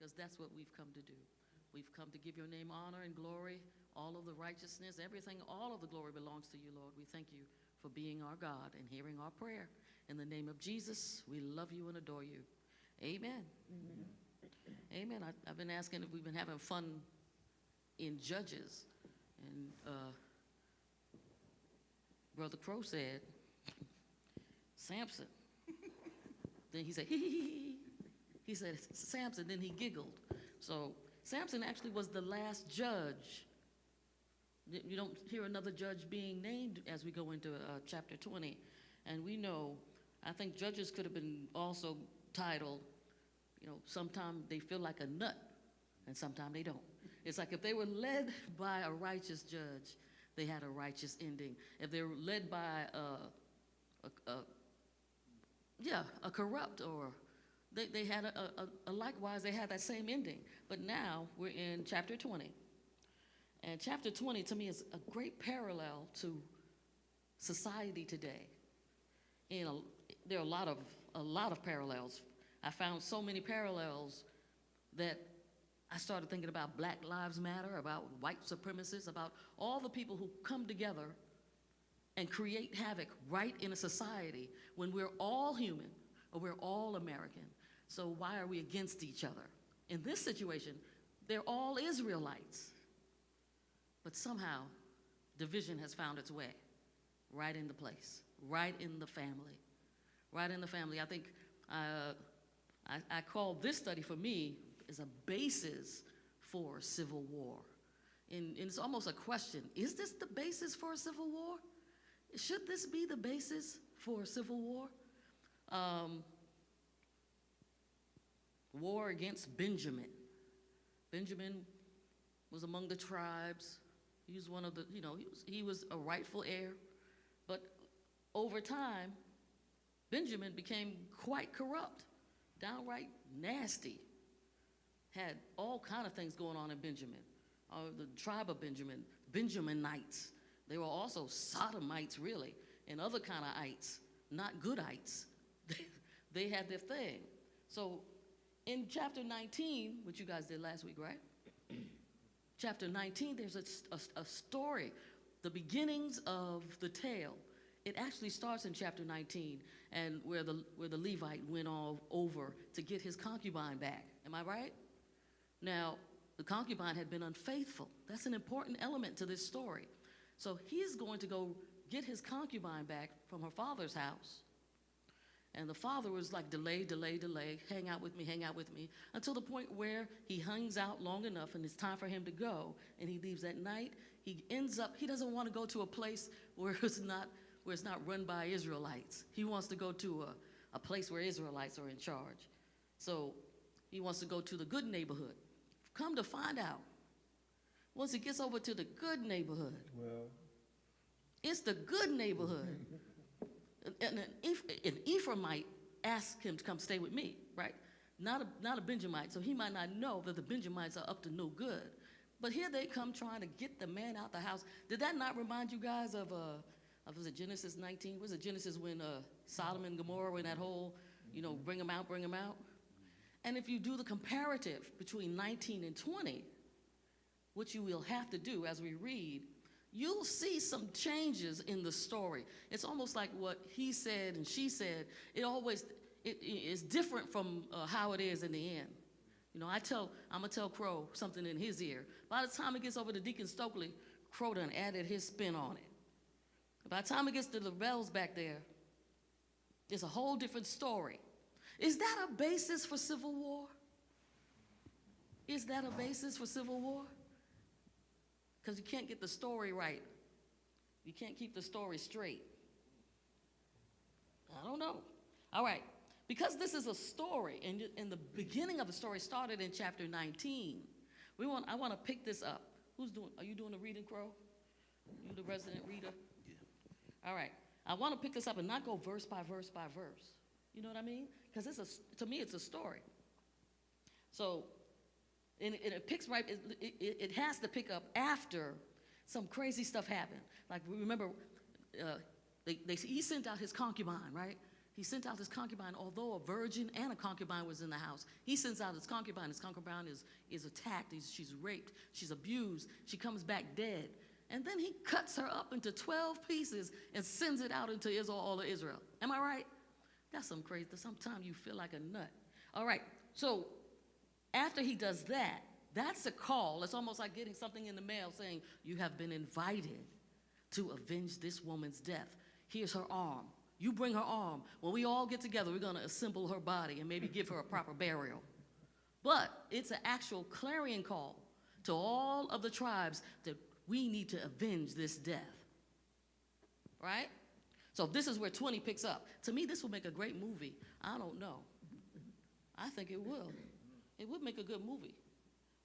because that's what we've come to do. We've come to give your name honor and glory, all of the righteousness, everything, all of the glory belongs to you, Lord. We thank you for being our God and hearing our prayer. In the name of Jesus, we love you and adore you. Amen. Amen. I've been asking if we've been having fun in Judges, and Brother Crow said, Samson. Then he said, hee. He said, Samson, then he giggled. So Samson actually was the last judge. You don't hear another judge being named as we go into chapter 20. And we know, I think judges could have been also titled, sometimes they feel like a nut, and sometimes they don't. It's like if they were led by a righteous judge, they had a righteous ending. If they were led by a corrupt, or they had likewise, they had that same ending. But now we're in chapter 20. And chapter 20 to me is a great parallel to society today. There are a lot of parallels. I found so many parallels that I started thinking about Black Lives Matter, about white supremacists, about all the people who come together and create havoc right in a society when we're all human or we're all American. So why are we against each other? In this situation, they're all Israelites. But somehow, division has found its way right in the place, right in the family, right in the family. I think I call this study for me is a basis for civil war. And it's almost a question, is this the basis for a civil war? Should this be the basis for a civil war? War against Benjamin. Benjamin was among the tribes. He was one of the, he was a rightful heir. But over time, Benjamin became quite corrupt, downright nasty. Had all kind of things going on in Benjamin. The tribe of Benjamin, Benjaminites. They were also sodomites, really, and other kind of ites, not goodites. They had their thing. So in chapter 19, which you guys did last week, right? Chapter 19, there's a story, the beginnings of the tale. It actually starts in chapter 19, and where the Levite went all over to get his concubine back. Am I right? Now, the concubine had been unfaithful. That's an important element to this story. So he's going to go get his concubine back from her father's house. And the father was like, delay, hang out with me, until the point where he hangs out long enough and it's time for him to go, and he leaves at night. He doesn't want to go to a place where it's not run by Israelites. He wants to go to a place where Israelites are in charge. So he wants to go to the good neighborhood. Come to find out, once he gets over to the good neighborhood, it's the good neighborhood. And an Ephraimite asked him to come stay with me, right? Not a Benjamite, so he might not know that the Benjamites are up to no good. But here they come trying to get the man out the house. Did that not remind you guys of was it Genesis 19? Was it Genesis when Sodom and Gomorrah were in that whole, bring them out? And if you do the comparative between 19 and 20, which you will have to do as we read, you'll see some changes in the story. It's almost like what he said and she said. It is different from how it is in the end. I'm gonna tell Crow something in his ear. By the time it gets over to Deacon Stokely, Crow done added his spin on it. By the time it gets to the Bells back there, it's a whole different story. Is that a basis for civil war? Is that a basis for civil war? Because you can't get the story right. You can't keep the story straight. I don't know. All right. Because this is a story, and the beginning of the story started in chapter 19, I want to pick this up. Are you doing the reading, Crow? You the resident reader? Yeah. All right. I want to pick this up and not go verse by verse by verse. You know what I mean? Because to me, it's a story. So, and it picks right, it has to pick up after some crazy stuff happened. Like, remember, he sent out his concubine, right? He sent out his concubine, although a virgin and a concubine was in the house. He sends out his concubine. His concubine is attacked. She's raped. She's abused. She comes back dead. And then he cuts her up into 12 pieces and sends it out into all of Israel. Am I right? That's some crazy. Sometimes you feel like a nut. All right. So after he does that, that's a call. It's almost like getting something in the mail saying, you have been invited to avenge this woman's death. Here's her arm. You bring her arm. When we all get together, we're going to assemble her body and maybe give her a proper burial. But it's an actual clarion call to all of the tribes that we need to avenge this death. Right? So this is where 20 picks up. To me, this will make a great movie. I don't know. I think it will. It would make a good movie.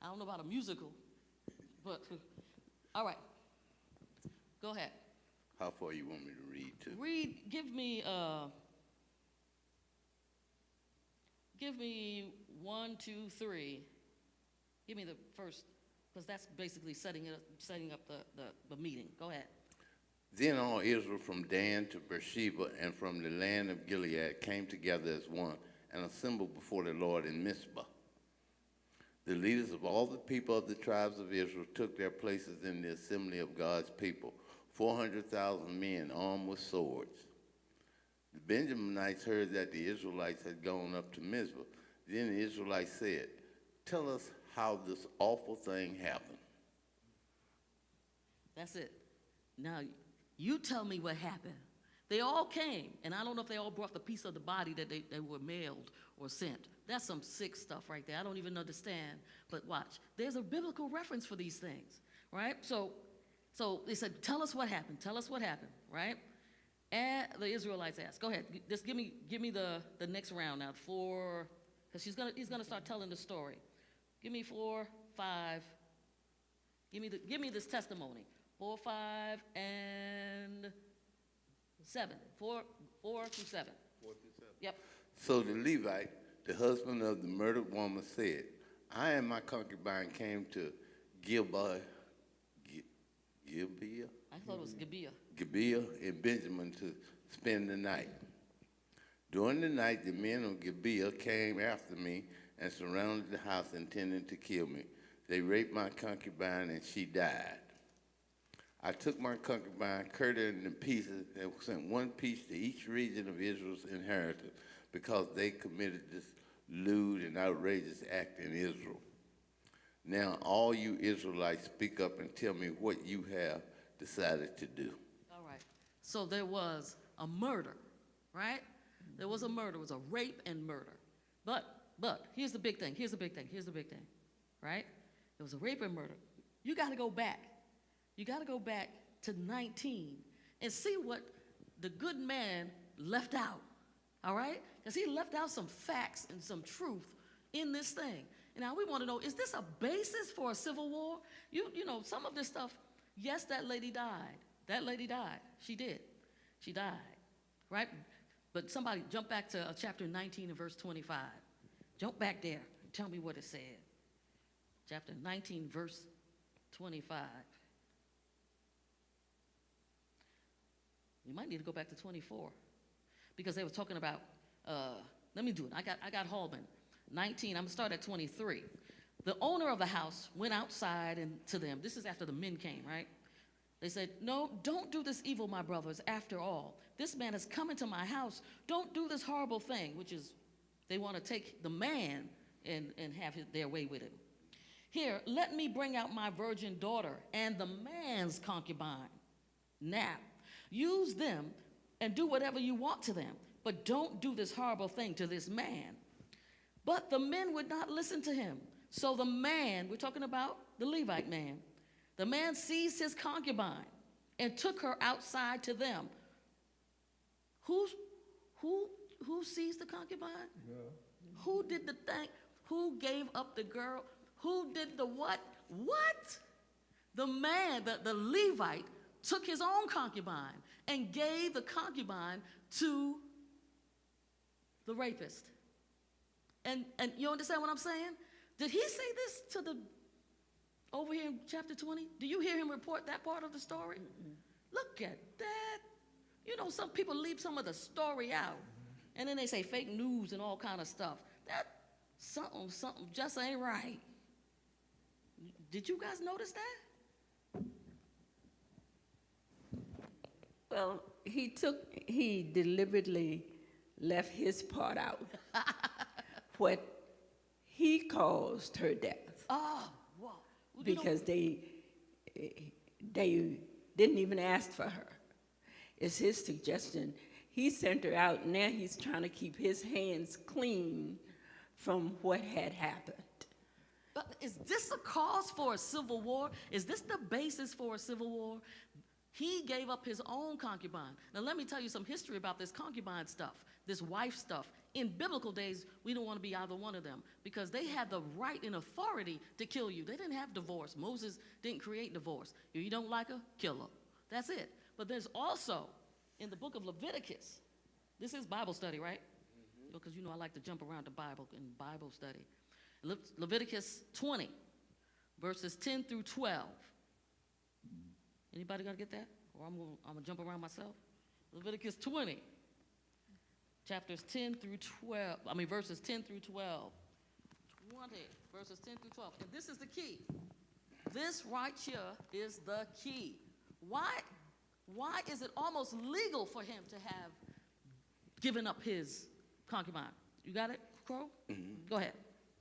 I don't know about a musical, but all right. Go ahead. How far you want me to read to? Give me 1, 2, 3. Give me the first, because that's basically setting up the meeting. Go ahead. Then all Israel from Dan to Beersheba and from the land of Gilead came together as one and assembled before the Lord in Mizpah. The leaders of all the people of the tribes of Israel took their places in the assembly of God's people, 400,000 men armed with swords. The Benjaminites heard that the Israelites had gone up to Mizpah. Then the Israelites said, "Tell us how this awful thing happened." That's it. Now, you tell me what happened. They all came, and I don't know if they all brought the piece of the body that they were mailed or sent. That's some sick stuff right there. I don't even understand. But watch. There's a biblical reference for these things, right? So they said, "Tell us what happened. Tell us what happened," right? And the Israelites asked, "Go ahead. Just give me the next round now. 4, because he's gonna start telling the story. Give me 4, 5. Give me this testimony. 4, 5, and 7. 4 through 7. 4 through 7. Yep. So the Levite, the husband of the murdered woman, said, "I and my concubine came to Gibeah. I thought it was Gibeah. Gibeah in Benjamin to spend the night. During the night, the men of Gibeah came after me and surrounded the house, intending to kill me. They raped my concubine, and she died. I took my concubine, cut her into pieces, and sent one piece to each region of Israel's inheritance, because they committed this lewd and outrageous act in Israel. Now, all you Israelites, speak up and tell me what you have decided to do." All right. So there was a murder, right? There was a murder. It was a rape and murder. But here's the big thing. Here's the big thing, right? There was a rape and murder. You got to go back. You got to go back to 19 and see what the good man left out, all right? Because he left out some facts and some truth in this thing. And now we want to know, is this a basis for a civil war? You know, some of this stuff, yes, that lady died. That lady died. She did. She died, right? But somebody jump back to chapter 19 and verse 25. Jump back there and tell me what it said. Chapter 19, verse 25. You might need to go back to 24, because they were talking about, let me do it. I got Hallman. 19, I'm going to start at 23. The owner of the house went outside and to them. This is after the men came, right? They said, "No, don't do this evil, my brothers. After all, this man has come into my house. Don't do this horrible thing," which is they want to take the man and have their way with him. "Here, let me bring out my virgin daughter and the man's concubine. Now, use them and do whatever you want to them, but don't do this horrible thing to this man." But the men would not listen to him. So the man, we're talking about the Levite man, the man seized his concubine and took her outside to them. Who seized the concubine? Yeah. Who did the thing? Who gave up the girl? Who did the what? What? The man, the Levite, took his own concubine and gave the concubine to the rapist. And you understand what I'm saying? Did he say this to the, over here in chapter 20? Do you hear him report that part of the story? Mm-hmm. Look at that. You know, some people leave some of the story out. And then they say fake news and all kind of stuff. That something just ain't right. Did you guys notice that? Well, he deliberately left his part out. What he caused her death. Oh, wow. Well, Because they didn't even ask for her. It's his suggestion. He sent her out, and now he's trying to keep his hands clean from what had happened. But is this a cause for a civil war? Is this the basis for a civil war? He gave up his own concubine. Now, let me tell you some history about this concubine stuff, this wife stuff. In biblical days, we don't want to be either one of them because they had the right and authority to kill you. They didn't have divorce. Moses didn't create divorce. If you don't like her, kill her. That's it. But there's also, in the book of Leviticus, this is Bible study, right? Because you know I like to jump around the Bible in Bible study. Leviticus 20, verses 10 through 12. Anybody gonna get that? Or I'm gonna jump around myself. Leviticus 20, verses 10 through 12. 20, verses 10 through 12. And this is the key. This right here is the key. Why is it almost legal for him to have given up his concubine? You got it, Crow? Mm-hmm. Go ahead.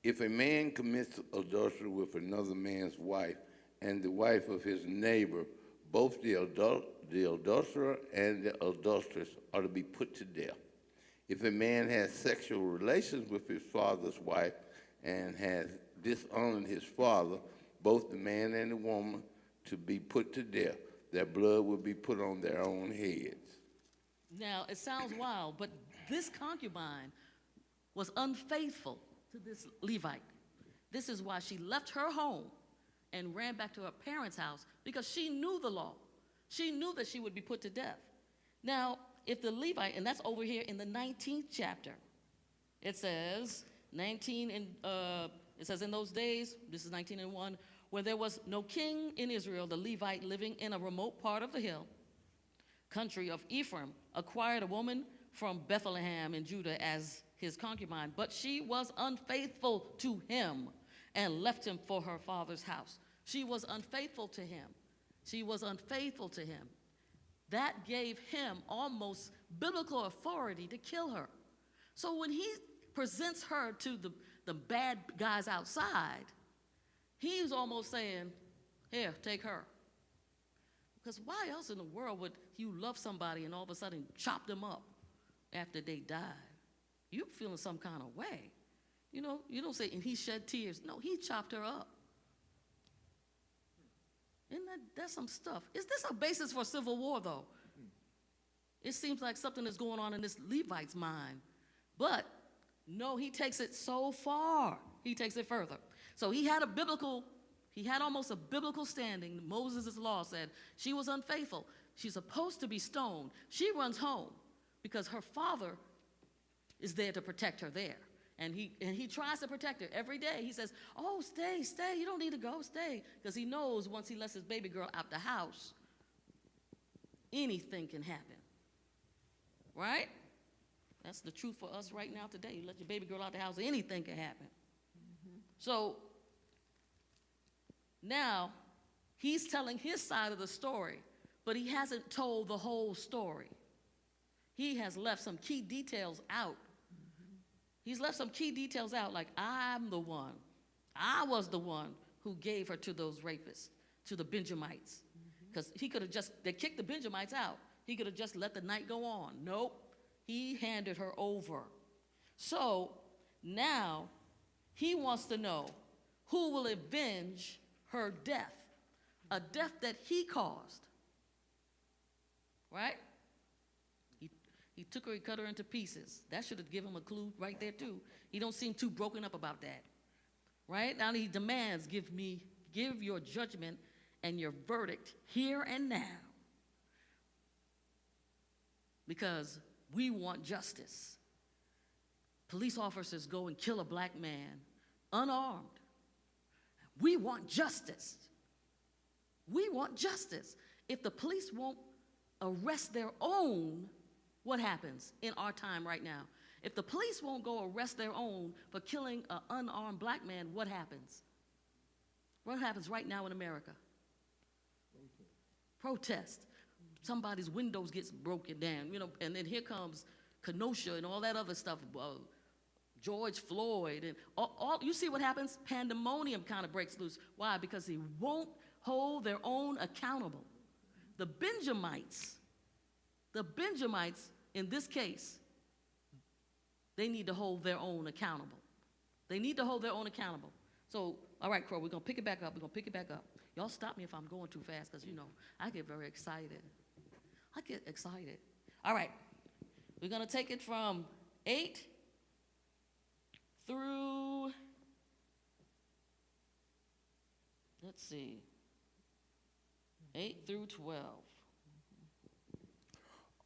If a man commits adultery with another man's wife and the wife of his neighbor, both the adulterer and the adulteress are to be put to death. If a man has sexual relations with his father's wife and has dishonored his father, both the man and the woman to be put to death. Their blood will be put on their own heads. Now, it sounds wild, but this concubine was unfaithful to this Levite. This is why she left her home and ran back to her parents' house because she knew the law. She knew that she would be put to death. Now, if the Levite, and that's over here in the 19th chapter, it says, it says in those days, this is 19:1, where there was no king in Israel, the Levite living in a remote part of the hill country of Ephraim acquired a woman from Bethlehem in Judah as his concubine, but she was unfaithful to him and left him for her father's house. She was unfaithful to him. She was unfaithful to him. That gave him almost biblical authority to kill her. So when he presents her to the bad guys outside, he's almost saying, here, take her. Because why else in the world would you love somebody and all of a sudden chop them up after they died? You feeling some kind of way. You know, you don't say, and he shed tears. No, he chopped her up. Isn't that's some stuff? Is this a basis for civil war, though? It seems like something is going on in this Levite's mind. But no, he takes it so far. He takes it further. So he had almost a biblical standing. Moses' law said she was unfaithful. She's supposed to be stoned. She runs home because her father is there to protect her there. And he tries to protect her every day. He says, oh, stay. You don't need to go, stay. Because he knows once he lets his baby girl out the house, anything can happen. Right? That's the truth for us right now today. You let your baby girl out the house, anything can happen. Mm-hmm. So now he's telling his side of the story, but he hasn't told the whole story. He has left some key details out. He's left some key details out, like I was the one who gave her to those rapists, to the Benjamites. Because he could have they kicked the Benjamites out. He could have just let the night go on. Nope, he handed her over. So now he wants to know who will avenge her death, a death that he caused, right? He took her, he cut her into pieces. That should have given him a clue right there too. He don't seem too broken up about that, right? Now he demands, give your judgment and your verdict here and now, because we want justice. Police officers go and kill a black man unarmed. We want justice. We want justice. If the police won't arrest their own, what happens in our time right now? If the police won't go arrest their own for killing an unarmed black man, what happens? What happens right now in America? Protest. Somebody's windows gets broken down, and then here comes Kenosha and all that other stuff, George Floyd, and all you see what happens? Pandemonium kind of breaks loose. Why? Because they won't hold their own accountable. The Benjamites in this case, they need to hold their own accountable. They need to hold their own accountable. So, all right, Crow, we're going to pick it back up. We're going to pick it back up. Y'all stop me if I'm going too fast because, I get very excited. All right, we're going to take it from 8 through, let's see, 8 through 12.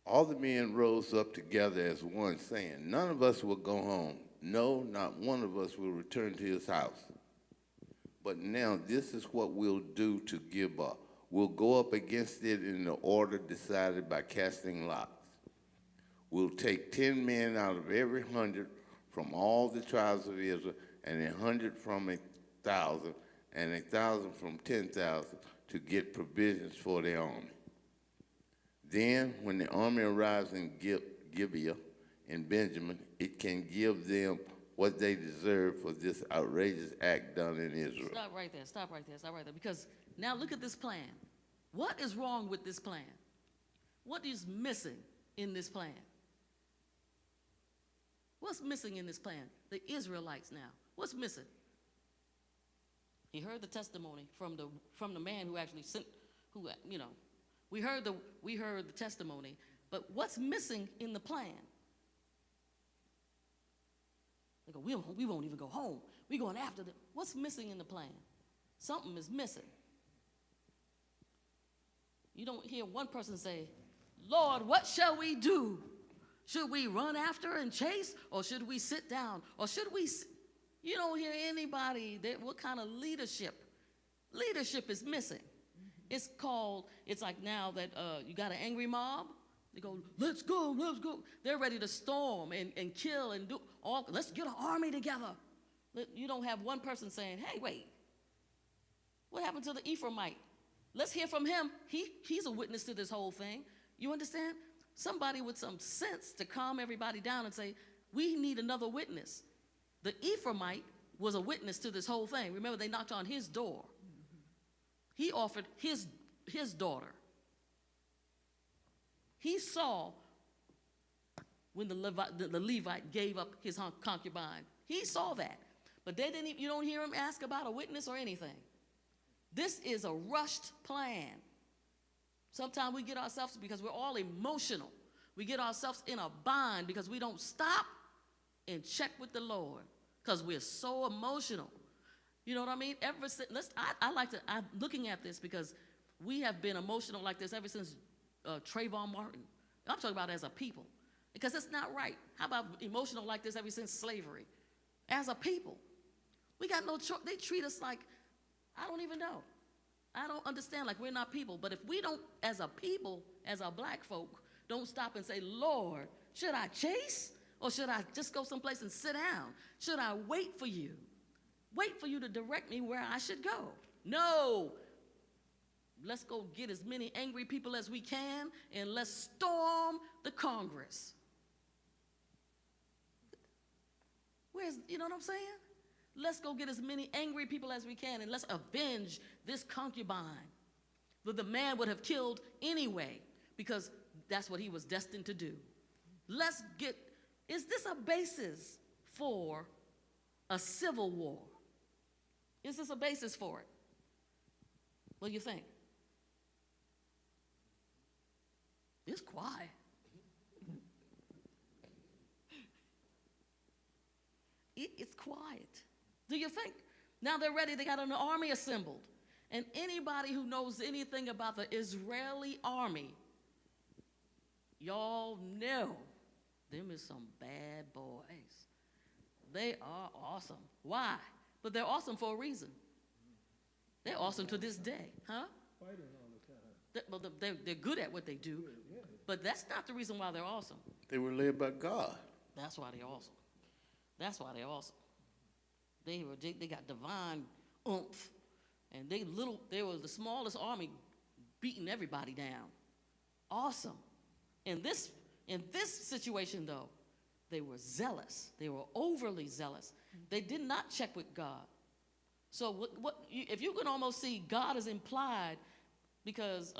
All the men rose up together as one, saying, none of us will go home. No, not one of us will return to his house. But now this is what we'll do to Gibeah. We'll go up against it in the order decided by casting lots. We'll take 10 men out of every 100 from all the tribes of Israel, and 100 from 1,000, and 1,000 from 10,000 to get provisions for their army. Then, when the army arrives in Gibeah in Benjamin, it can give them what they deserve for this outrageous act done in Israel. Stop right there. Because now look at this plan. What is wrong with this plan? What is missing in this plan? What's missing in this plan? The Israelites now. What's missing? He heard the testimony from the man who actually sent, we heard the testimony, but what's missing in the plan? They go, we won't even go home. We're going after them. What's missing in the plan? Something is missing. You don't hear one person say, Lord, what shall we do? Should we run after and chase, or should we sit down? Or should we, you don't hear anybody, what kind of leadership? Leadership is missing. It's like now that you got an angry mob, they go, let's go. They're ready to storm and kill and do all, let's get an army together. You don't have one person saying, hey, wait, what happened to the Ephraimite? Let's hear from him. He's a witness to this whole thing. You understand? Somebody with some sense to calm everybody down and say, we need another witness. The Ephraimite was a witness to this whole thing. Remember, they knocked on his door. He offered his daughter. He saw when the Levite gave up his concubine. He saw that. But you don't hear him ask about a witness or anything. This is a rushed plan. Sometimes we get ourselves, because we're all emotional, we get ourselves in a bind because we don't stop and check with the Lord because we're so emotional. You know what I mean? I'm looking at this because we have been emotional like this ever since Trayvon Martin. I'm talking about as a people, because that's not right. How about emotional like this ever since slavery? As a people, we got no choice. They treat us like, I don't even know. I don't understand, like we're not people. But if we don't, as a people, as our black folk, don't stop and say, Lord, should I chase? Or should I just go someplace and sit down? Should I wait for you? Wait for you to direct me where I should go? No. Let's go get as many angry people as we can, and let's storm the Congress. You know what I'm saying? Let's go get as many angry people as we can, and let's avenge this concubine that the man would have killed anyway, because that's what he was destined to do. Is this a basis for a civil war? Is this a basis for it? What do you think? It's quiet. It's quiet. Do you think? Now they're ready. They got an army assembled. And anybody who knows anything about the Israeli army, y'all know them is some bad boys. They are awesome. Why? But they're awesome for a reason. They're awesome to this day, huh? Fighting all the time. They're good at what they do, but that's not the reason why they're awesome. They were led by God. That's why they're awesome. That's why they're awesome. They got divine oomph, and they were the smallest army, beating everybody down. Awesome. In this situation though, they were zealous. They were overly zealous. They did not check with God. So if you can almost see God is implied, because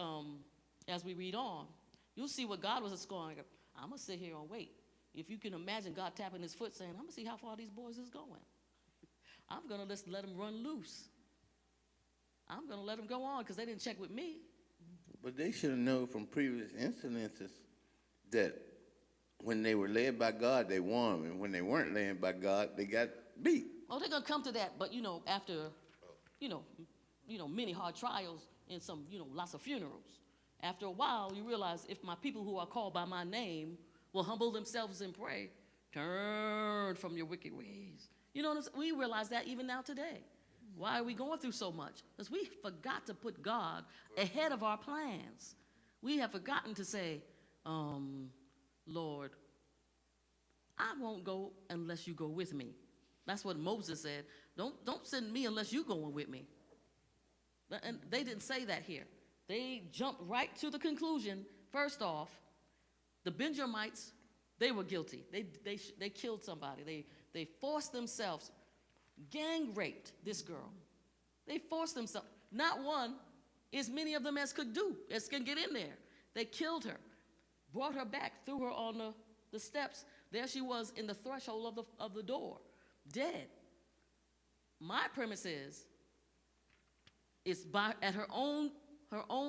as we read on, you'll see what God was going. I'm gonna sit here and wait. If you can imagine God tapping his foot saying, I'm gonna see how far these boys is going. I'm gonna just let them run loose. I'm gonna let them go on because they didn't check with me. But they should have known from previous incidences that when they were led by God, they won, and when they weren't led by God, they got beat. Oh, they're gonna come to that, but after, many hard trials and some, lots of funerals. After a while, you realize if my people who are called by my name will humble themselves and pray, turn from your wicked ways. You know what I'm saying? We realize that even now today. Why are we going through so much? Because we forgot to put God ahead of our plans. We have forgotten to say, Lord, I won't go unless you go with me. That's what Moses said. Don't send me unless you're going with me. And they didn't say that here. They jumped right to the conclusion. First off, the Benjamites, they were guilty. They killed somebody. They forced themselves, gang raped this girl. They forced themselves. Not one, as many of them as could do, as can get in there. They killed her, brought her back, threw her on the steps. There she was in the threshold of the door, dead. My premise is, it's at her own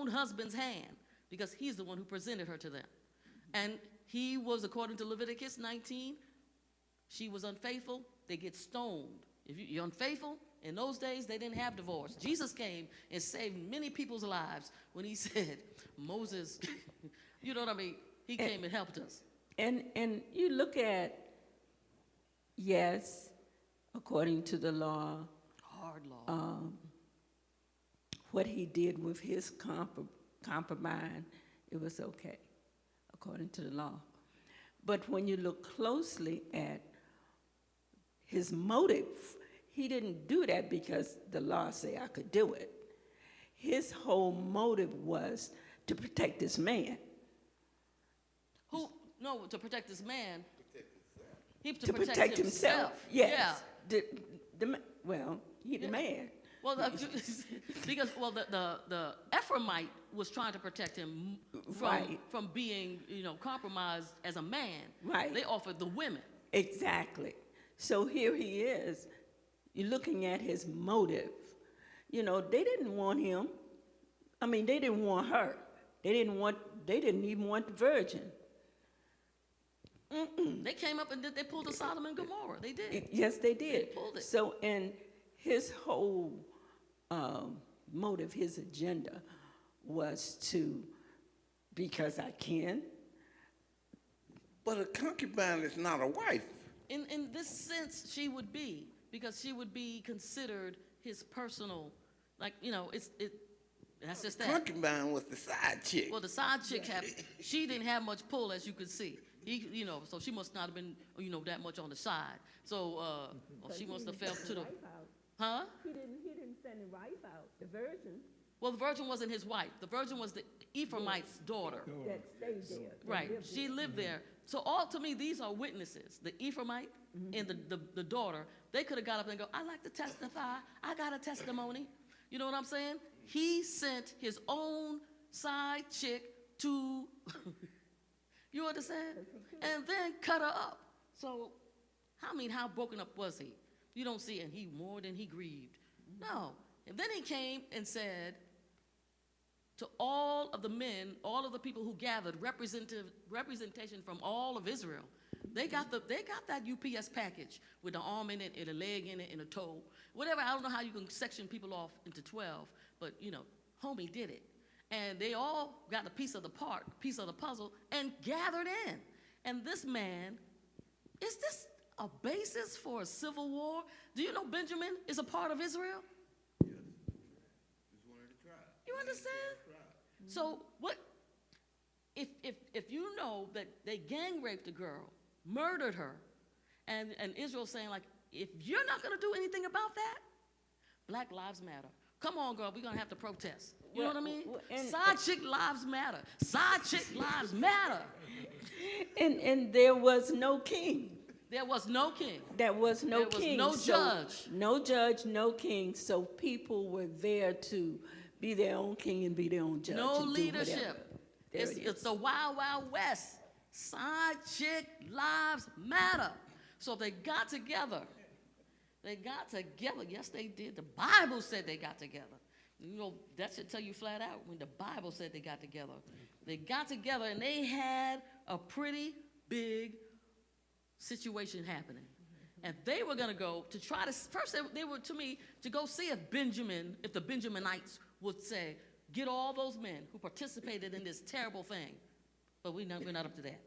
husband's hand, because he's the one who presented her to them. And he was, according to Leviticus 19, she was unfaithful, they get stoned. If you're unfaithful, in those days, they didn't have divorce. Jesus came and saved many people's lives when he said, Moses, you know what I mean? He came and helped us. And you look at, yes, according to the law, hard law. What he did with his concubine, it was okay, according to the law. But when you look closely at his motive, he didn't do that because the law said I could do it. His whole motive was to protect this man. To protect this man. To protect himself. Yes. Yeah. He's the man. Well, the Ephraimite was trying to protect him from being, compromised as a man. Right. They offered the women. Exactly. So here he is. You're looking at his motive. They didn't want him. I mean, they didn't want her. They didn't even want the virgin. They came up and they pulled the Sodom and Gomorrah. They did. Yes, they did. They pulled it. So, and his whole motive, his agenda was to, because I can. But a concubine is not a wife. In this sense, she would be, because she would be considered his personal, that's just that. Concubine was the side chick. Well, the side chick she didn't have much pull, as you could see. So she must not have been, that much on the side. So, she must have fell to the, huh? He didn't send his wife out, the virgin. Well, the virgin wasn't his wife. The virgin was the Ephraimite's daughter. That stayed there. Right. She lived there. So to me, these are witnesses. The Ephraimite and the daughter, they could have got up and go, I'd like to testify. I got a testimony. You know what I'm saying? He sent his own side chick to, you understand? And then cut her up. So, how broken up was he? You don't see, and he more than he grieved. No. And then he came and said to all of the men, all of the people who gathered, representation from all of Israel, they got that UPS package with the arm in it and a leg in it and a toe. Whatever, I don't know how you can section people off into 12, but homie did it. And they all got a piece of the puzzle, and gathered in. And this man, is this a basis for a civil war? Do you know Benjamin is a part of Israel? Yes. It's one of the tribes. You understand? So what, if you know that they gang raped a girl, murdered her. And Israel saying, like, if you're not going to do anything about that, Black Lives Matter. Come on, girl, we're going to have to protest. You know what I mean? Side chick lives matter. Side chick lives matter. And there was no king. There was no king. There was no There was king. no judge. No judge, no king. So people were there to be their own king and be their own judge. No and do whatever. leadership. There it is. It's the Wild Wild West. Side chick lives matter. So they got together. They got together. Yes, they did. The Bible said they got together. You know, that should tell you flat out when the Bible said they got together. They got together and they had a pretty big situation happening. And they were going to go to try to, first they were, to me, to go see if the Benjaminites would say, get all those men who participated in this terrible thing. But we're not up to that.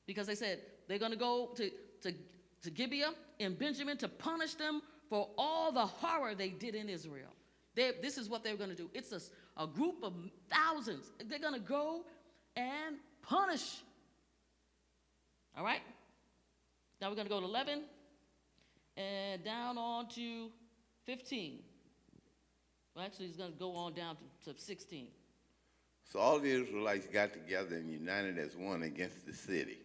Because they said they're going to go to Gibeah and Benjamin to punish them for all the horror they did in Israel. This is what they're going to do. It's a group of thousands. They're going to go and punish. All right? Now we're going to go to 11 and down on to 15. Well, actually, it's going to go on down to 16. So all the Israelites got together and united as one against the city.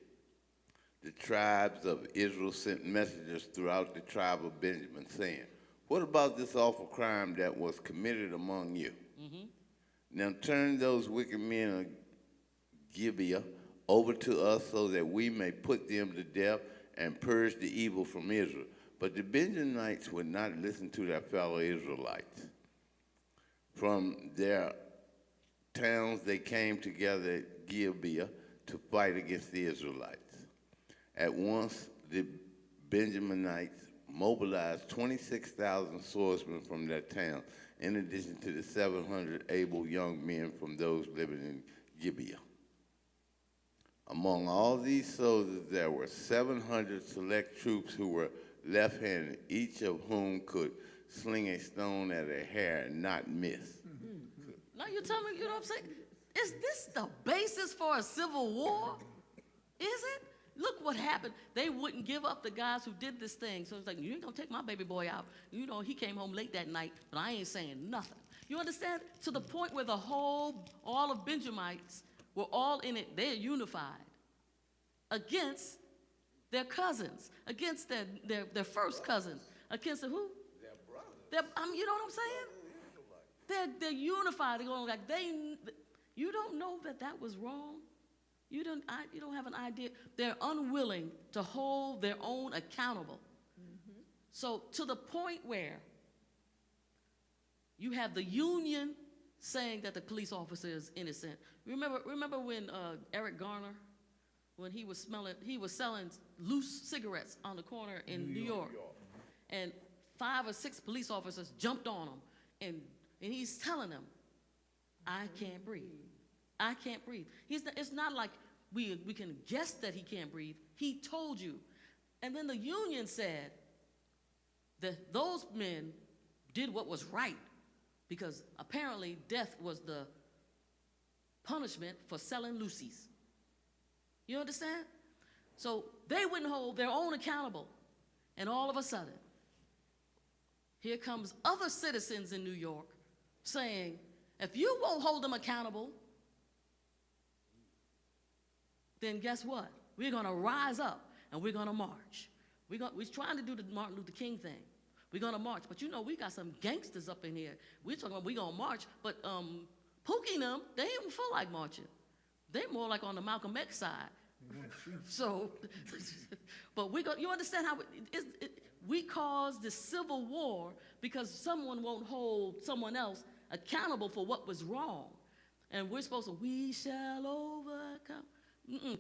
The tribes of Israel sent messengers throughout the tribe of Benjamin, saying, what about this awful crime that was committed among you? Mm-hmm. Now turn those wicked men of Gibeah over to us so that we may put them to death and purge the evil from Israel. But the Benjaminites would not listen to their fellow Israelites. From their towns they came together at Gibeah to fight against the Israelites. At once the Benjaminites mobilized 26,000 swordsmen from their town, in addition to the 700 able young men from those living in Gibeah. Among all these soldiers, there were 700 select troops who were left-handed, each of whom could sling a stone at a hare and not miss. Mm-hmm. Now you tell me, you know what I'm saying? Is this the basis for a civil war? Is it? Look what happened. They wouldn't give up the guys who did this thing. So it's like, you ain't gonna take my baby boy out. You know, he came home late that night, but I ain't saying nothing. You understand? To the point where all of Benjamites were all in it. They're unified against their cousins, against their first cousins, against the who? Their brothers. You know what I'm saying? They're unified. They're going like you don't know that was wrong. You don't have an idea. They're unwilling to hold their own accountable. Mm-hmm. So to the point where you have the union saying that the police officer is innocent. Remember when Eric Garner, when he was selling loose cigarettes on the corner in New York, and 5 or 6 police officers jumped on him, and he's telling them, I can't breathe. I can't breathe. It's not like we can guess that he can't breathe. He told you. And then the union said that those men did what was right because apparently death was the punishment for selling loosies. You understand? So they wouldn't hold their own accountable. And all of a sudden, here comes other citizens in New York saying, if you won't hold them accountable, then guess what? We're going to rise up and we're going to march. We're trying to do the Martin Luther King thing. We're going to march. But you know, we got some gangsters up in here. We're talking about we're going to march. But Pookie and them, they don't feel like marching. They're more like on the Malcolm X side. So, but you understand how we caused this civil war because someone won't hold someone else accountable for what was wrong. And we're supposed to, we shall overcome.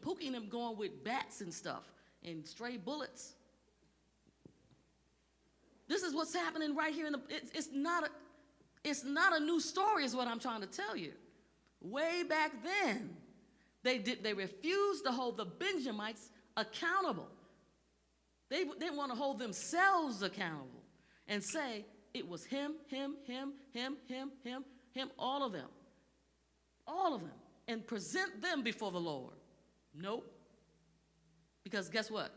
Pookie and them going with bats and stuff and stray bullets. This is what's happening right here it's not a new story is what I'm trying to tell you. Way back then, they refused to hold the Benjamites accountable. They want to hold themselves accountable and say it was him, all of them, and present them before the Lord. Nope. Because guess what?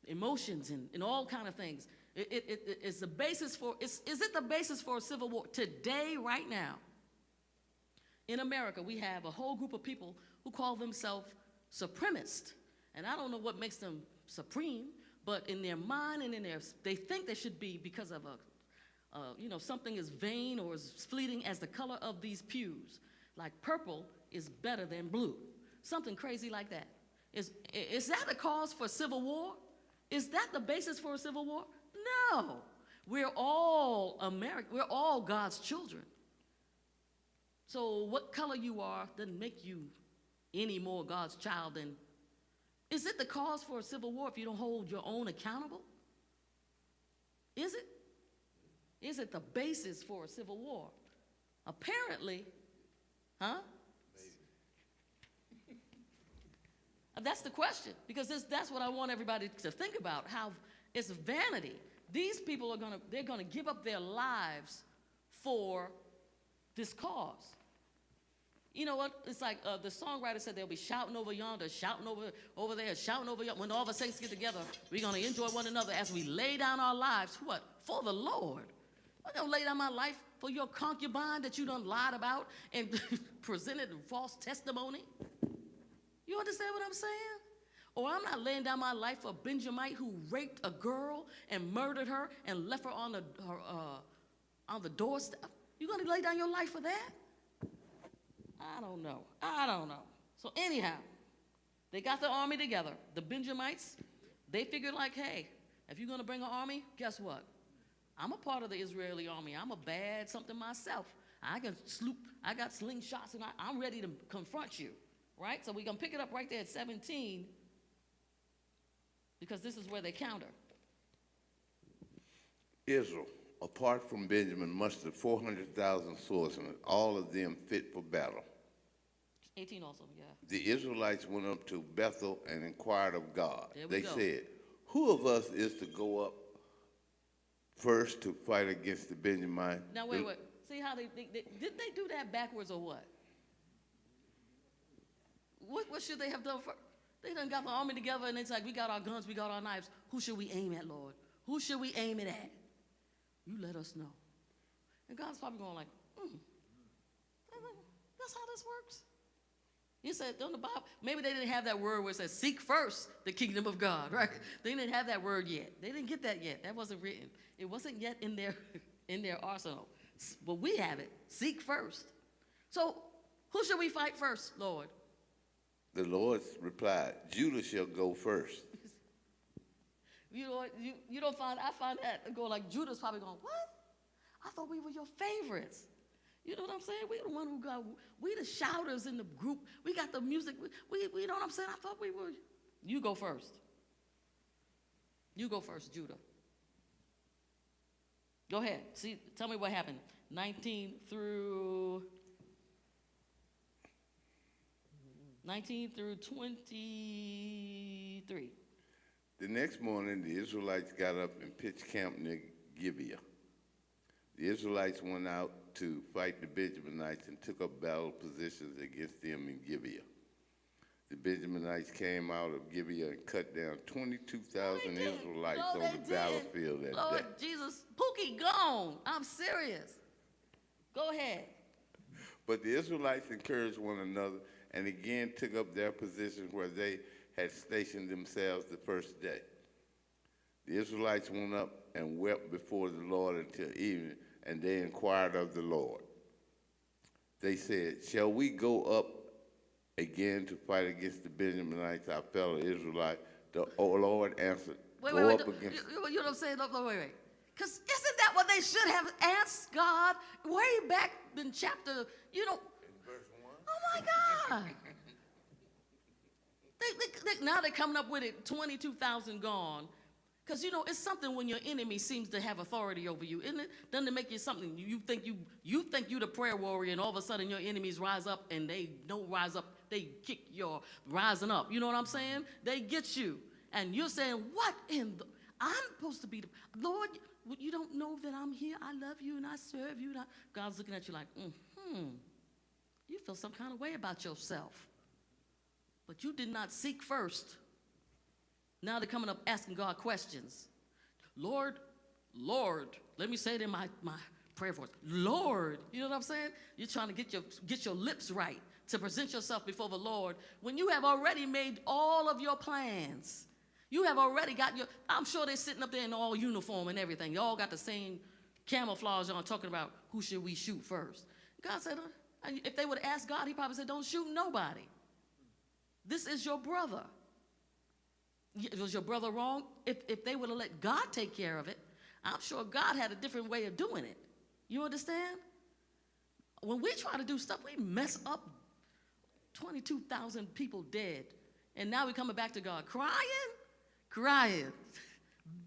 Emotions and all kind of things. It's the basis for, is it the basis for a civil war? Today, right now, in America, we have a whole group of people who call themselves supremacists. And I don't know what makes them supreme, but in their mind and in their, they think they should be because of something as vain or as fleeting as the color of these pews. Like purple is better than blue. Something crazy like that. Is that the cause for civil war? Is that the basis for a civil war? No. We're all American. We're all God's children. So what color you are doesn't make you any more God's child than. Is it the cause for a civil war if you don't hold your own accountable? Is it? Is it the basis for a civil war? Apparently, huh? That's the question, because that's what I want everybody to think about, how it's vanity. These people they're gonna give up their lives for this cause. You know what? It's like the songwriter said they'll be shouting over yonder, shouting over there, shouting over yonder. When all the saints get together, we're gonna enjoy one another as we lay down our lives, what? For the Lord. I'm gonna lay down my life for your concubine that you done lied about and presented false testimony. You understand what I'm saying? Or I'm not laying down my life for a Benjamite who raped a girl and murdered her and left her on the doorstep. You gonna lay down your life for that? I don't know. So anyhow, they got the army together. The Benjamites, they figured like, hey, if you're gonna bring an army, guess what? I'm a part of the Israeli army. I'm a bad something myself. I can sloop, I got slingshots, and I'm ready to confront you. Right? So we're going to pick it up right there at 17, because this is where they counter. Israel, apart from Benjamin, mustered 400,000 swordsmen, all of them fit for battle. 18 also, yeah. The Israelites went up to Bethel and inquired of God. They said, who of us is to go up first to fight against the Benjamite? Now, wait. See how did they do that backwards or what? What should they have done first? They done got the army together, and it's like, we got our guns, we got our knives. Who should we aim at, Lord? Who should we aim it at? You let us know. And God's probably going like, that's how this works. He said, on the Bible, maybe they didn't have that word where it says, seek first the kingdom of God, right? They didn't have that word yet. They didn't get that yet. That wasn't written. It wasn't yet in their arsenal. But we have it. Seek first. So who should we fight first, Lord? The Lord replied, Judah shall go first. You know what? I find that go like Judah's probably going, what? I thought we were your favorites. You know what I'm saying? We the one we the shouters in the group. We got the music. We you know what I'm saying? I thought we were. You go first. You go first, Judah. Go ahead. See, tell me what happened. 19 through 23. The next morning, the Israelites got up and pitched camp near Gibeah. The Israelites went out to fight the Benjaminites and took up battle positions against them in Gibeah. The Benjaminites came out of Gibeah and cut down 22,000 Israelites on the battlefield that Lord day. Jesus, Pookie gone. I'm serious. Go ahead. But the Israelites encouraged one another and again took up their positions where they had stationed themselves the first day. The Israelites went up and wept before the Lord until evening, and they inquired of the Lord. They said, shall we go up again to fight against the Benjaminites, our fellow Israelites? The Lord answered, Wait, you know what I'm saying? No, wait. Because isn't that what they should have asked God way back in chapter, in verse 1? Oh my God. Now they're coming up with it, 22,000 gone. Because, it's something when your enemy seems to have authority over you, isn't it? Doesn't it make you something? You think you're the prayer warrior, and all of a sudden your enemies rise up, and they don't rise up. They kick your rising up. You know what I'm saying? They get you. And you're saying, what in the... I'm supposed to be the... Lord, you don't know that I'm here. I love you, and I serve you. God's looking at you like, you feel some kind of way about yourself. But you did not seek first Now they're coming up asking God questions. Lord, Lord, let me say it in my prayer voice. Lord, you know what I'm saying? You're trying to get your lips right to present yourself before the Lord when you have already made all of your plans. You have already got I'm sure they're sitting up there in all uniform and everything. They all got the same camouflage on, talking about who should we shoot first. God said, if they would have asked God, he probably said, don't shoot nobody. This is your brother. Was your brother wrong? If they would have let God take care of it, I'm sure God had a different way of doing it. You understand? When we try to do stuff, we mess up. 22,000 people dead. And now we're coming back to God crying.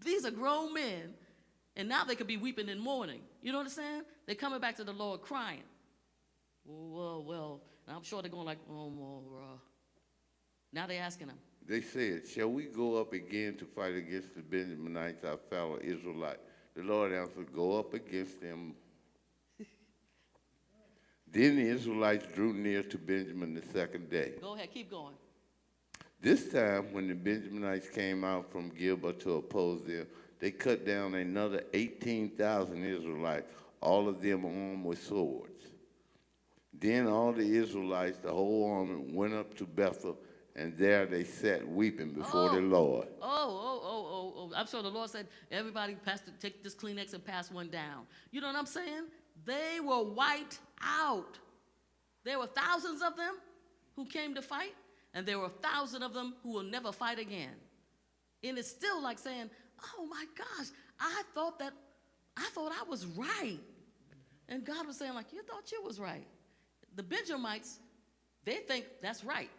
These are grown men. And now they could be weeping and mourning. You know what I'm saying? They're coming back to the Lord crying. Well, and I'm sure they're going like, oh, well, now they're asking him. They said, shall we go up again to fight against the Benjaminites, our fellow Israelites? The Lord answered, go up against them. Then the Israelites drew near to Benjamin the second day. Go ahead, keep going. This time, when the Benjaminites came out from Gibeah to oppose them, they cut down another 18,000 Israelites, all of them armed with swords. Then all the Israelites, the whole army, went up to Bethel, and there they sat weeping before the Lord. Oh. I'm sure the Lord said, everybody take this Kleenex and pass one down. You know what I'm saying? They were wiped out. There were thousands of them who came to fight, and there were 1,000 of them who will never fight again. And it's still like saying, oh my gosh, I thought I was right. And God was saying, like, you thought you was right. The Benjamites, they think that's right.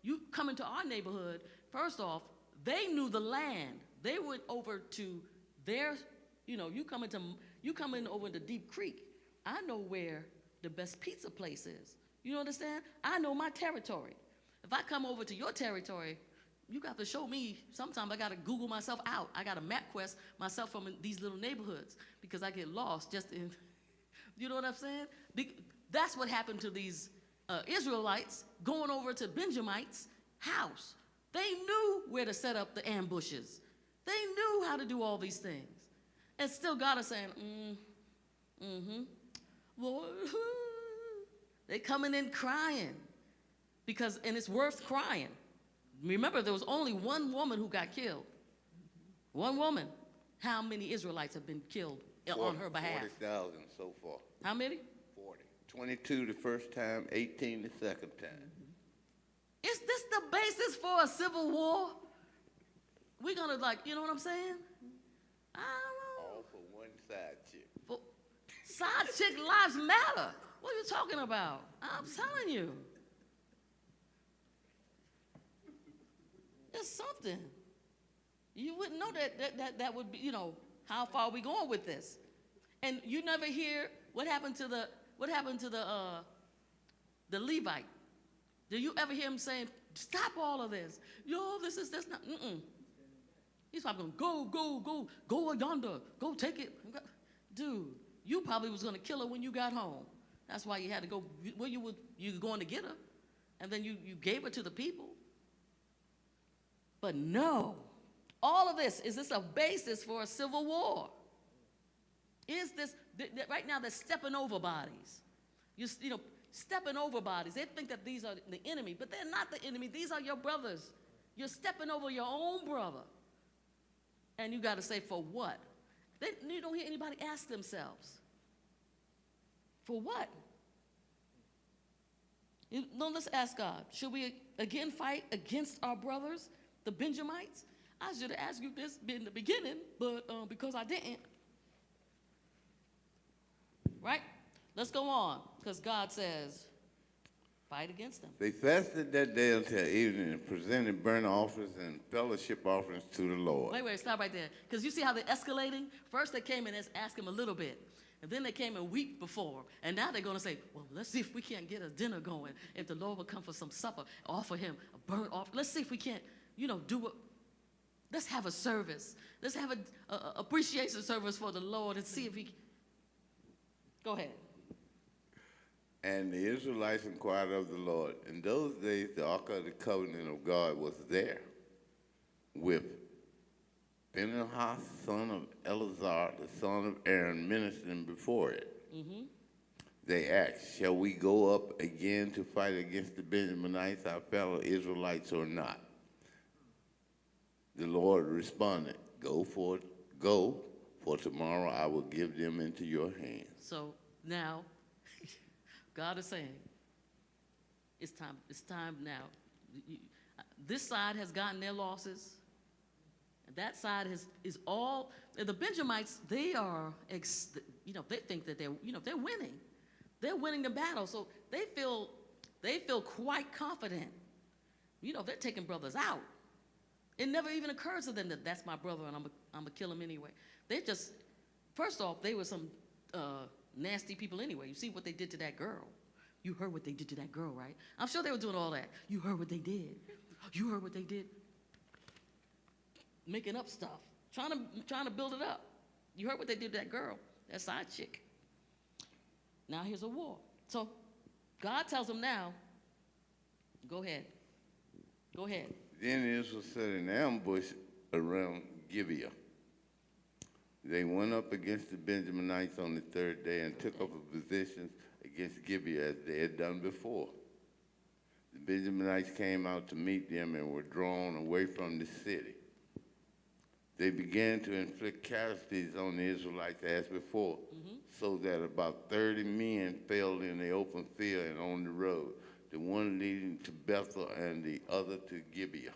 You come into our neighborhood, first off, they knew the land. They went over to their, you come in over into Deep Creek. I know where the best pizza place is. You understand? I know my territory. If I come over to your territory, you got to show me. Sometimes I got to Google myself out. I got to MapQuest myself from these little neighborhoods because I get lost just in, you know what I'm saying? That's what happened to these Israelites going over to Benjamite's house. They knew where to set up the ambushes. They knew how to do all these things. And still God is saying, Lord, they coming in crying. And it's worth crying. Remember, there was only one woman who got killed. One woman. How many Israelites have been killed on her behalf? 40,000 so far. How many? 40. 22 the first time, 18 the second time. Is this the basis for a civil war? We're going to you know what I'm saying? I don't know. All for one side chick. Side chick lives matter. What are you talking about? I'm telling you. It's something. You wouldn't know that would be, how far are we going with this? And you never hear what happened to the Levite. Do you ever hear him saying, stop all of this? This not, He's probably going, go yonder, go take it. Dude, you probably was going to kill her when you got home. That's why you had to go, you were going to get her. And then you gave her to the people. But no, all of this, is this a basis for a civil war? Is this, right now they're stepping over bodies. Stepping over bodies. They think that these are the enemy, but they're not the enemy. These are your brothers. You're stepping over your own brother. And you got to say, for what? You don't hear anybody ask themselves. For what? Let's ask God. Should we again fight against our brothers, the Benjamites? I should have asked you this in the beginning, but because I didn't. Right? Let's go on, because God says, fight against them. They fasted that day until evening and presented burnt offerings and fellowship offerings to the Lord. Wait, stop right there. Because you see how they're escalating? First they came and asked him a little bit. And then they came and wept before. And now they're going to say, well, let's see if we can't get a dinner going. If the Lord will come for some supper, offer him a burnt offering. Let's see if we can't, do what. Let's have a service. Let's have a appreciation service for the Lord and see if he. Go ahead. And the Israelites inquired of the Lord. In those days, the Ark of the Covenant of God was there. with Phinehas, son of Eleazar, the son of Aaron, ministering before it. Mm-hmm. They asked, shall we go up again to fight against the Benjaminites, our fellow Israelites, or not? The Lord responded, go, for tomorrow I will give them into your hands. So now, God is saying, it's time now. This side has gotten their losses. That side is all, the Benjamites, they are, they think that they're winning. They're winning the battle, so they feel quite confident. They're taking brothers out. It never even occurs to them that that's my brother and I'm gonna kill him anyway. They just, first off, they were some nasty people anyway. You see what they did to that girl. You heard what they did to that girl, right? I'm sure they were doing all that. You heard what they did. You heard what they did. Making up stuff, trying to build it up. You heard what they did to that girl, that side chick. Now here's a war. So God tells them now, go ahead. Go ahead. Then Israel set an ambush around Gibeah. They went up against the Benjaminites on the third day and took up a position against Gibeah as they had done before. The Benjaminites came out to meet them and were drawn away from the city. They began to inflict casualties on the Israelites as before, so that about 30 men fell in the open field and on the road, the one leading to Bethel and the other to Gibeah.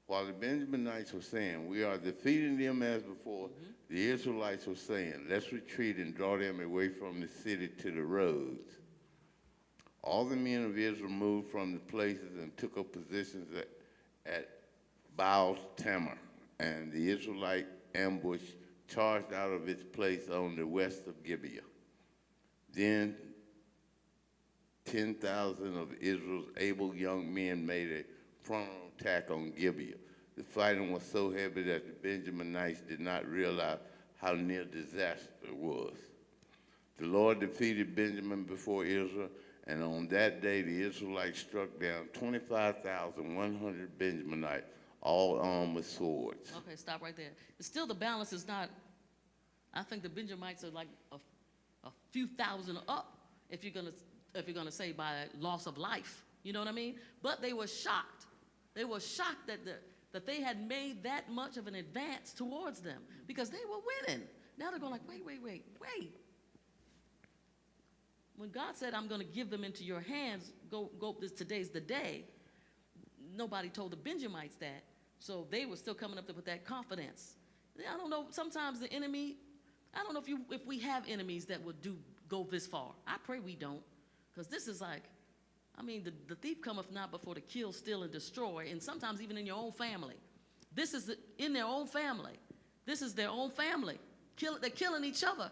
While the Benjaminites were saying, we are defeating them as before, the Israelites were saying, let's retreat and draw them away from the city to the roads. All the men of Israel moved from the places and took up positions at Baal Tamar, and the Israelite ambush charged out of its place on the west of Gibeah. Then 10,000 of Israel's able young men made a frontal attack on Gibeah. The fighting was so heavy that the Benjaminites did not realize how near disaster it was. The Lord defeated Benjamin before Israel, and on that day the Israelites struck down 25,100 Benjaminites, all armed with swords. Okay, stop right there. Still, the balance is not, I think the Benjamites are like a few thousand up, if you're gonna say by loss of life. You know what I mean? But they were shocked. They were shocked that they had made that much of an advance towards them because they were winning. Now they're going like, wait. When God said, I'm going to give them into your hands, today's the day, nobody told the Benjamites that. So they were still coming up with that confidence. I don't know, sometimes the enemy, I don't know if we have enemies that would go this far. I pray we don't, because this is like, I mean, the thief cometh not before to kill, steal, and destroy, and sometimes even in your own family. This is in their own family. This is their own family. They're killing each other.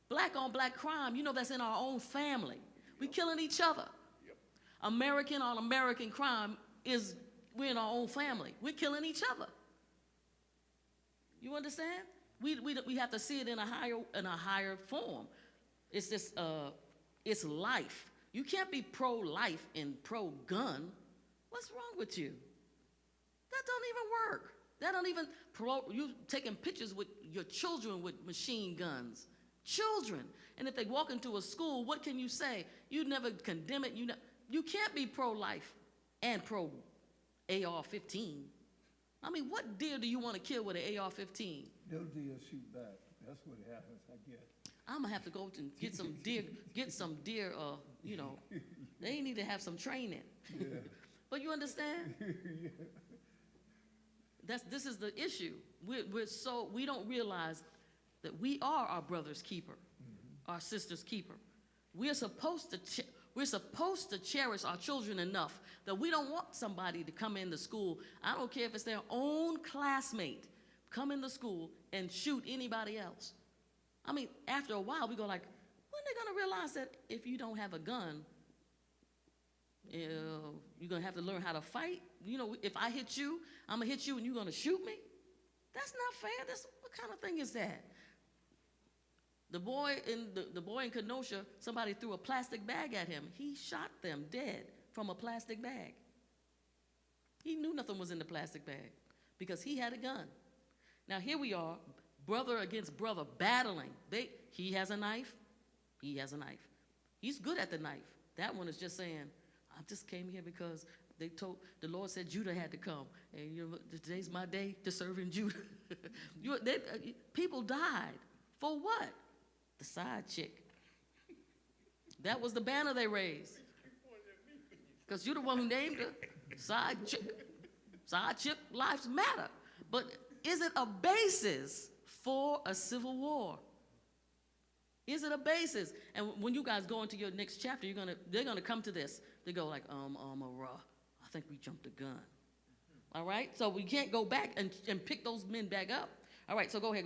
Black on black crime, that's in our own family. We killing each other. Yep. American on American crime we're in our own family. We're killing each other. You understand? We have to see it in a higher form. It's just it's life. You can't be pro-life and pro-gun. What's wrong with you? That don't even work. That don't even you taking pictures with your children with machine guns. Children. And if they walk into a school, what can you say? You never condemn it. You can't be pro-life and pro-AR-15. I mean, what deer do you want to kill with an AR-15? Those deer shoot back. That's what happens, I guess. I'm gonna have to go and get some deer. They need to have some training. Yeah. But you understand? Yeah. This is the issue. We don't realize that we are our brother's keeper, our sister's keeper. We're supposed to cherish our children enough that we don't want somebody to come into school. I don't care if it's their own classmate, come into school and shoot anybody else. I mean, after a while, we go like, when are they going to realize that if you don't have a gun, you're going to have to learn how to fight? If I hit you, I'm going to hit you and you're going to shoot me? That's not fair. What kind of thing is that? The boy in Kenosha, somebody threw a plastic bag at him. He shot them dead from a plastic bag. He knew nothing was in the plastic bag because he had a gun. Now here we are, brother against brother, battling. He has a knife, he has a knife. He's good at the knife. That one is just saying, I just came here because the Lord said Judah had to come. And today's my day to serve in Judah. People died. For what? The side chick. That was the banner they raised. Because you're the one who named her. Side chick. Side chick lives matter. But is it a basis for a civil war? Is it a basis? And when you guys go into your next chapter, they're gonna come to this. They go like, I think we jumped a gun. All right? So we can't go back and pick those men back up. All right, so go ahead.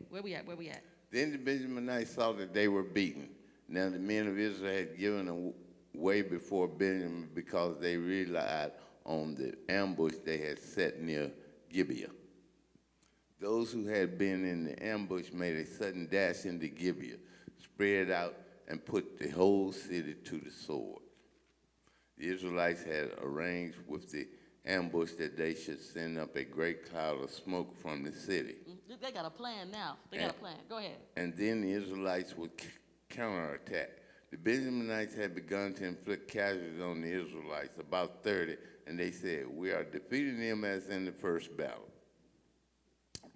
Where we at? Then the Benjaminites saw that they were beaten. Now the men of Israel had given away before Benjamin because they relied on the ambush they had set near Gibeah. Those who had been in the ambush made a sudden dash into Gibeah, spread out, and put the whole city to the sword. The Israelites had arranged with the ambush that they should send up a great cloud of smoke from the city. They got a plan now. Got a plan. Go ahead. And then the Israelites would counterattack. The Benjaminites had begun to inflict casualties on the Israelites, about 30, and they said, we are defeating them as in the first battle.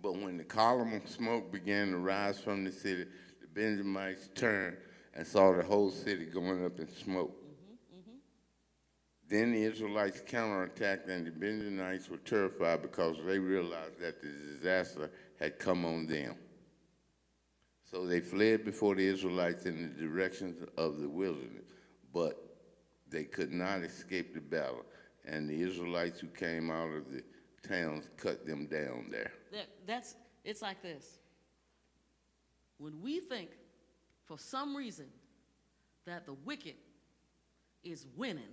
But when the column of smoke began to rise from the city, the Benjaminites turned and saw the whole city going up in smoke. Then the Israelites counterattacked, and the Benjaminites were terrified because they realized that the disaster had come on them. So they fled before the Israelites in the direction of the wilderness, but they could not escape the battle, and the Israelites who came out of the towns cut them down there. It's like this. When we think, for some reason, that the wicked is winning,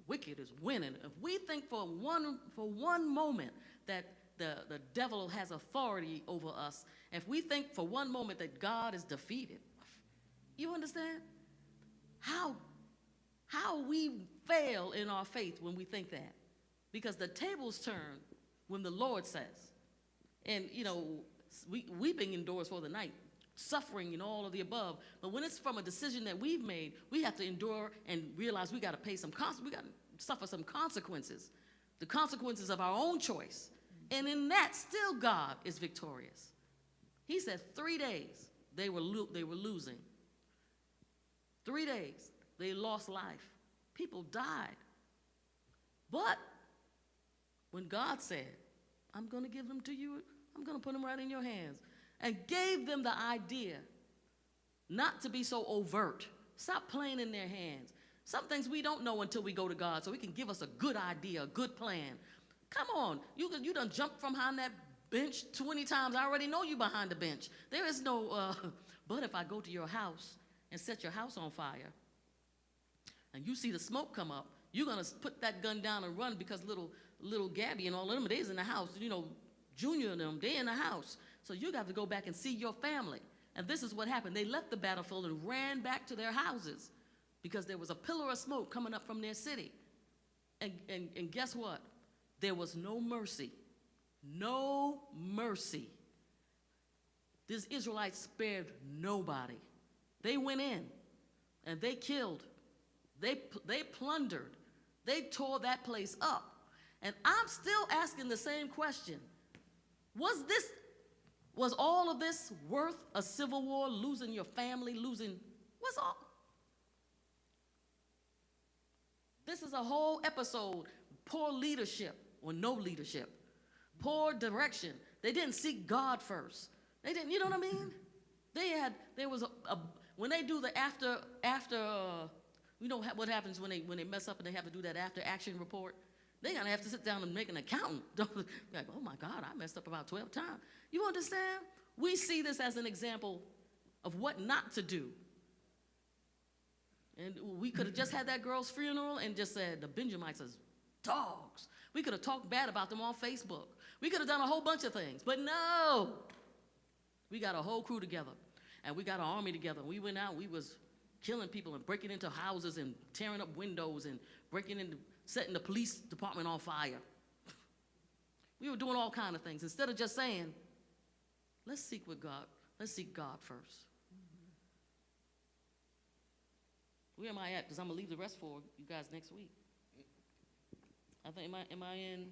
if we think for one moment that the devil has authority over us, if we think for one moment that God is defeated, you understand? How we fail in our faith when we think that. Because the tables turn when the Lord says. And, weeping endures for the night, suffering and all of the above. But when it's from a decision that we've made, we have to endure and realize we got to pay we got to suffer some consequences, the consequences of our own choice. And in that, still God is victorious. He said 3 days they were losing. 3 days they lost life. People died. But when God said, I'm going to give them to you, I'm going to put them right in your hands, and gave them the idea not to be so overt. Stop playing in their hands. Some things we don't know until we go to God, so He can give us a good idea, a good plan. Come on, you done jumped from behind that bench 20 times. I already know you behind the bench. There is no, but if I go to your house and set your house on fire, and you see the smoke come up, you're going to put that gun down and run because little Gabby and all of them, they's in the house. Junior and them, they in the house. So you got to go back and see your family. And this is what happened. They left the battlefield and ran back to their houses because there was a pillar of smoke coming up from their city. And guess what? There was no mercy. No mercy. These Israelites spared nobody. They went in and they killed. They plundered. They tore that place up. And I'm still asking the same question. Was all of this worth a civil war, losing your family, what's all? This is a whole episode. Poor leadership or no leadership. Poor direction. They didn't seek God first. They didn't, you know what I mean? There was when they do the after, what happens when they mess up and they have to do that after action report? They're going to have to sit down and make an accountant. Like, oh my God, I messed up about 12 times. You understand? We see this as an example of what not to do. And we could have just had that girl's funeral and just said the Benjamites are dogs. We could have talked bad about them on Facebook. We could have done a whole bunch of things. But no. We got a whole crew together. And we got an army together. We went out, we was killing people and breaking into houses and tearing up windows and breaking into setting the police department on fire. We were doing all kinds of things instead of just saying, let's seek God first. Where am I at? Because I'm gonna leave the rest for you guys next week. I think, am I in?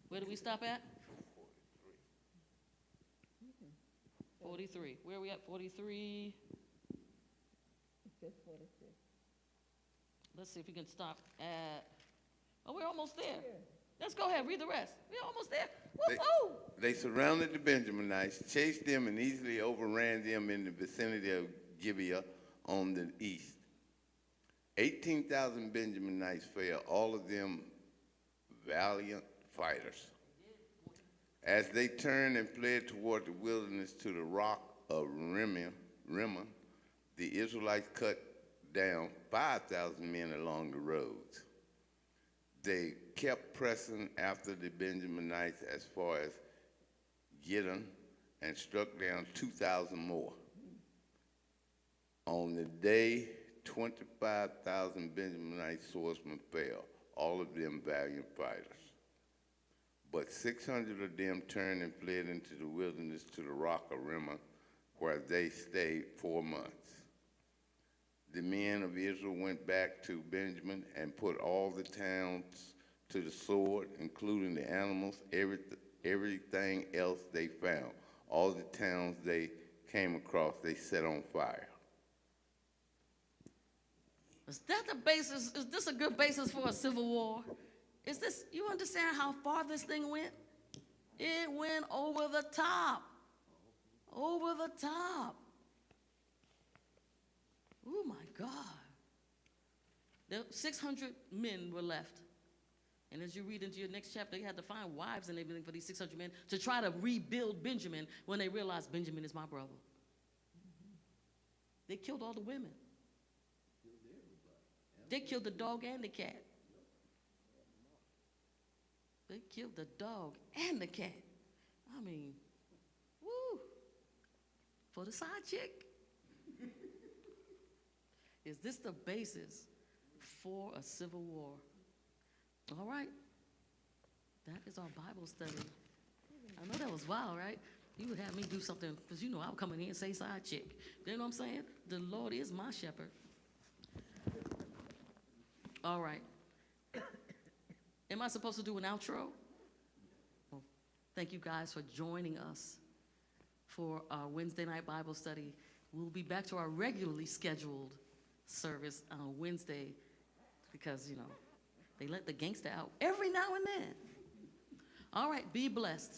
Where do we stop at? 43. Where are we at? 43. Let's see if we can stop at. Oh, we're almost there. Let's go ahead, read the rest. We're almost there. Woo-hoo! They surrounded the Benjaminites, chased them, and easily overran them in the vicinity of Gibeah on the east. 18,000 Benjaminites fell, all of them valiant fighters. As they turned and fled toward the wilderness to the rock of Rimmon, the Israelites cut down 5,000 men along the roads. They kept pressing after the Benjaminites as far as Gibeah and struck down 2,000 more. On the day, 25,000 Benjaminite swordsmen fell, all of them valiant fighters. But 600 of them turned and fled into the wilderness to the rock of Rimmon, where they stayed 4 months. The men of Israel went back to Benjamin and put all the towns to the sword, including the animals, everything else they found. All the towns they came across, they set on fire. Is that the basis? Is this a good basis for a civil war? Is this, you understand how far this thing went? It went over the top. Over the top. Oh my God. There 600 men were left. And as you read into your next chapter, they had to find wives and everything for these 600 men to try to rebuild Benjamin when they realized Benjamin is my brother. They killed all the women. They killed the dog and the cat. They killed the dog and the cat. I mean, woo, for the side chick. Is this the basis for a civil war? All right. That is our Bible study. I know that was wild, right? You would have me do something, because you know I would come in here and say side chick. You know what I'm saying? The Lord is my shepherd. All right. Am I supposed to do an outro? Well, thank you guys for joining us for our Wednesday night Bible study. We'll be back to our regularly scheduled service on Wednesday because, you know, they let the gangster out every now and then. All right, be blessed.